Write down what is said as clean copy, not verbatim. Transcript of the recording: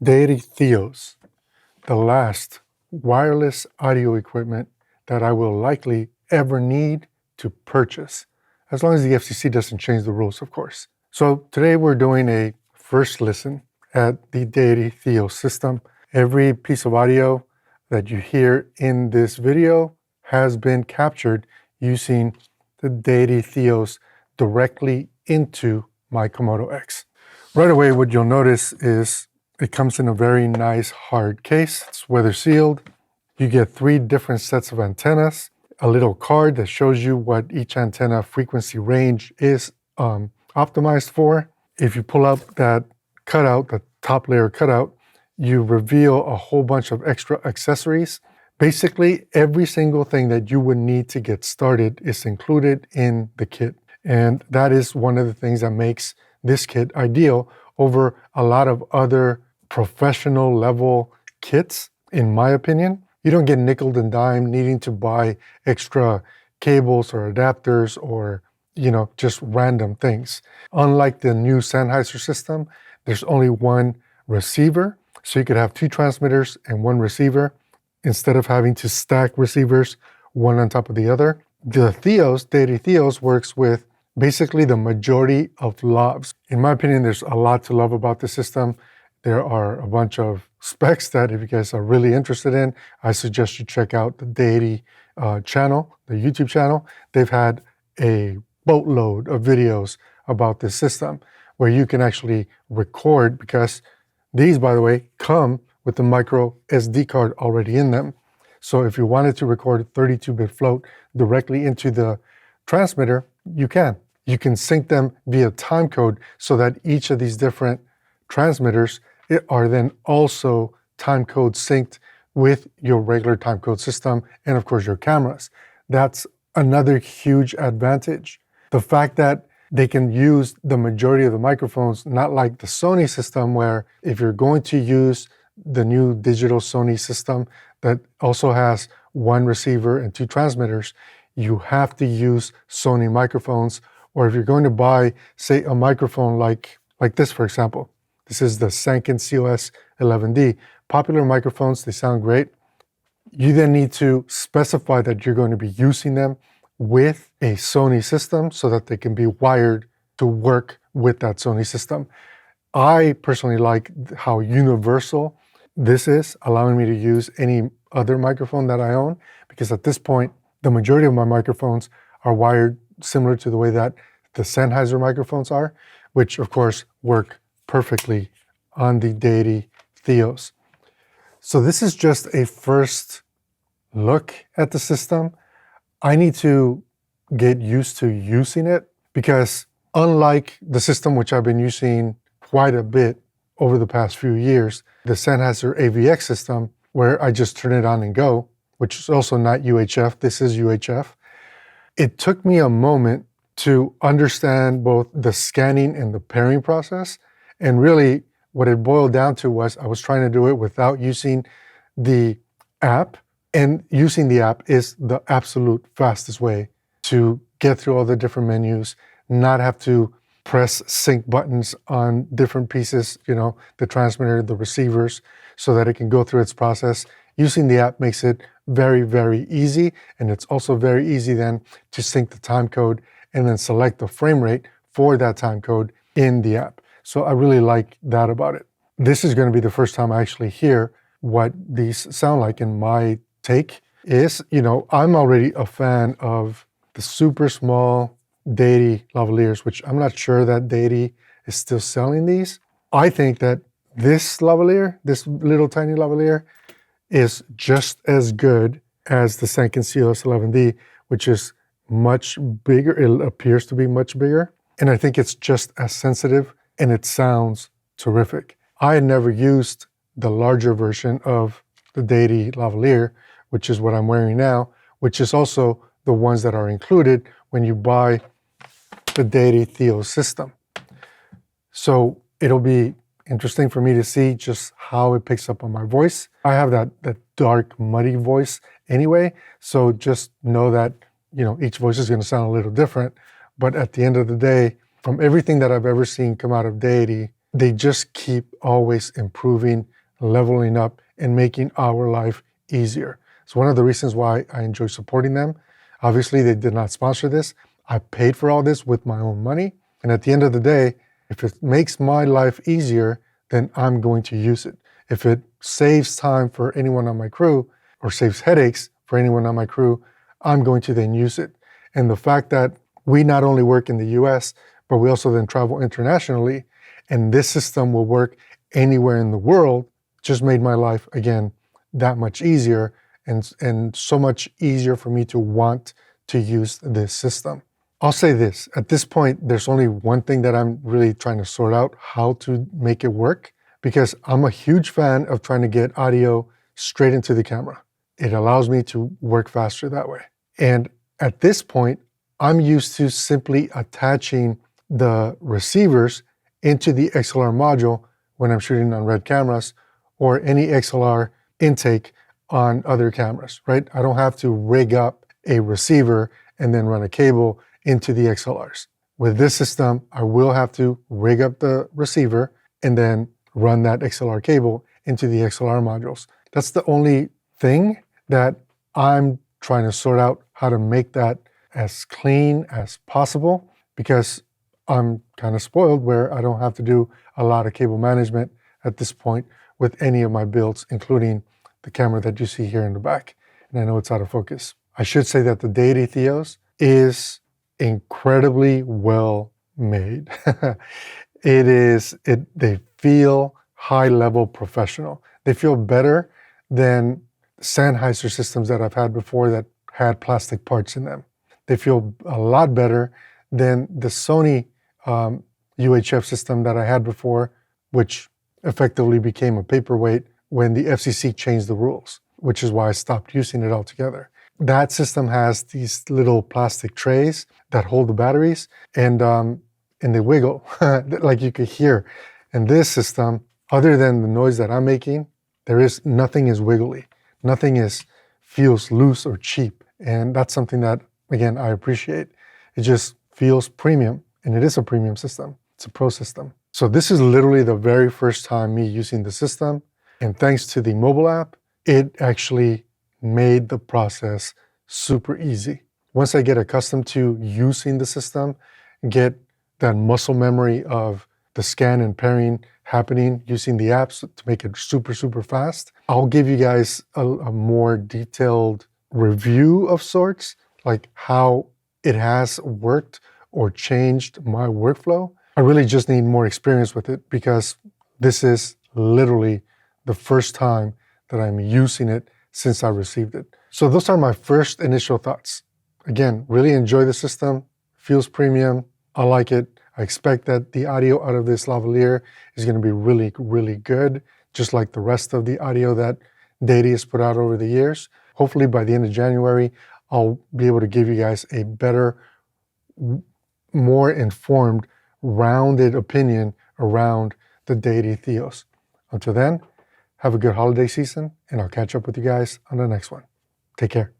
Deity THEOS, the last wireless audio equipment that I will likely ever need to purchase, as long as the FCC doesn't change the rules, of course. So today we're doing a first listen at the Deity THEOS system. Every piece of audio that you hear in this video has been captured using the Deity THEOS directly into my Komodo X. Right away, what you'll notice is it comes in a very nice hard case. It's weather sealed. You get 3 different sets of antennas, a little card that shows you what each antenna frequency range is optimized for. If you pull up that cutout, the top layer cutout, you reveal a whole bunch of extra accessories. Basically, every single thing that you would need to get started is included in the kit. And that is one of the things that makes this kit ideal over a lot of other professional level kits, in my opinion. You don't get nickel and dime needing to buy extra cables or adapters or, just random things. Unlike the new Sennheiser system, there's only one receiver. So you could have 2 transmitters and 1 receiver instead of having to stack receivers one on top of the other. The Deity THEOS works with basically the majority of loves. In my opinion, there's a lot to love about the system. There are a bunch of specs that if you guys are really interested in, I suggest you check out the Deity channel, the YouTube channel. They've had a boatload of videos about this system where you can actually record, because these, by the way, come with the micro SD card already in them. So if you wanted to record a 32-bit float directly into the transmitter, you can. You can sync them via timecode so that each of these different transmitters are then also timecode synced with your regular timecode system and of course your cameras. That's another huge advantage. The fact that they can use the majority of the microphones, not like the Sony system where if you're going to use the new digital Sony system that also has 1 receiver and 2 transmitters, you have to use Sony microphones. Or if you're going to buy, say, a microphone like this, for example. This is the Sanken COS 11D. Popular microphones, they sound great. You then need to specify that you're going to be using them with a Sony system so that they can be wired to work with that Sony system. I personally like how universal this is, allowing me to use any other microphone that I own, because at this point, the majority of my microphones are wired similar to the way that the Sennheiser microphones are, which of course work perfectly on the Deity THEOS. So this is just a first look at the system. I need to get used to using it because unlike the system which I've been using quite a bit over the past few years, the Sennheiser AVX system, where I just turn it on and go, which is also not UHF, this is UHF. It took me a moment to understand both the scanning and the pairing process. And really what it boiled down to was I was trying to do it without using the app. And using the app is the absolute fastest way to get through all the different menus, not have to press sync buttons on different pieces, the transmitter, the receivers, so that it can go through its process. Using the app makes it very, very easy. And it's also very easy then to sync the time code and then select the frame rate for that time code in the app. So I really like that about it. This is going to be the first time I actually hear what these sound like, and my take is, I'm already a fan of the super small Deity lavaliers, which I'm not sure that Deity is still selling these. I think that this lavalier, this little tiny lavalier, is just as good as the Sanken COS 11D, which is much bigger. It appears to be much bigger. And I think it's just as sensitive and it sounds terrific. I had never used the larger version of the Deity lavalier, which is what I'm wearing now, which is also the ones that are included when you buy the Deity THEOS system. So it'll be interesting for me to see just how it picks up on my voice. I have that dark, muddy voice anyway, so just know that, each voice is going to sound a little different. But at the end of the day, from everything that I've ever seen come out of Deity, they just keep always improving, leveling up, and making our life easier. It's one of the reasons why I enjoy supporting them. Obviously, they did not sponsor this. I paid for all this with my own money. And at the end of the day, if it makes my life easier, then I'm going to use it. If it saves time for anyone on my crew or saves headaches for anyone on my crew, I'm going to then use it. And the fact that we not only work in the US, but we also then travel internationally, and this system will work anywhere in the world, just made my life, again, that much easier and so much easier for me to want to use this system. I'll say this, at this point, there's only one thing that I'm really trying to sort out, how to make it work, because I'm a huge fan of trying to get audio straight into the camera. It allows me to work faster that way. And at this point, I'm used to simply attaching the receivers into the XLR module when I'm shooting on Red cameras or any XLR intake on other cameras, right? I don't have to rig up a receiver and then run a cable into the XLRs. With this system, I will have to rig up the receiver and then run that XLR cable into the XLR modules. That's the only thing that I'm trying to sort out, how to make that as clean as possible, because I'm kind of spoiled where I don't have to do a lot of cable management at this point with any of my builds, including the camera that you see here in the back. And I know it's out of focus. I should say that the Deity THEOS is incredibly well made. They feel high-level professional. They feel better than Sennheiser systems that I've had before that had plastic parts in them. They feel a lot better than the Sony UHF system that I had before, which effectively became a paperweight when the FCC changed the rules, which is why I stopped using it altogether. That system has these little plastic trays that hold the batteries, and they wiggle, like you could hear. And this system, other than the noise that I'm making, nothing is wiggly. Nothing feels loose or cheap. And that's something that, again, I appreciate. It just feels premium, and it is a premium system. It's a pro system. So this is literally the very first time me using the system. And thanks to the mobile app, it actually made the process super easy. Once I get accustomed to using the system, get that muscle memory of the scan and pairing happening using the apps to make it super, super fast, I'll give you guys a more detailed review of sorts, like how it has worked or changed my workflow. I really just need more experience with it because this is literally the first time that I'm using it since I received it. So those are my first initial thoughts. Again, really enjoy the system, feels premium, I like it. I expect that the audio out of this lavalier is going to be really, really good, just like the rest of the audio that Deity has put out over the years. Hopefully by the end of January, I'll be able to give you guys a better, more informed, rounded opinion around the Deity THEOS. Until then, have a good holiday season, and I'll catch up with you guys on the next one. Take care.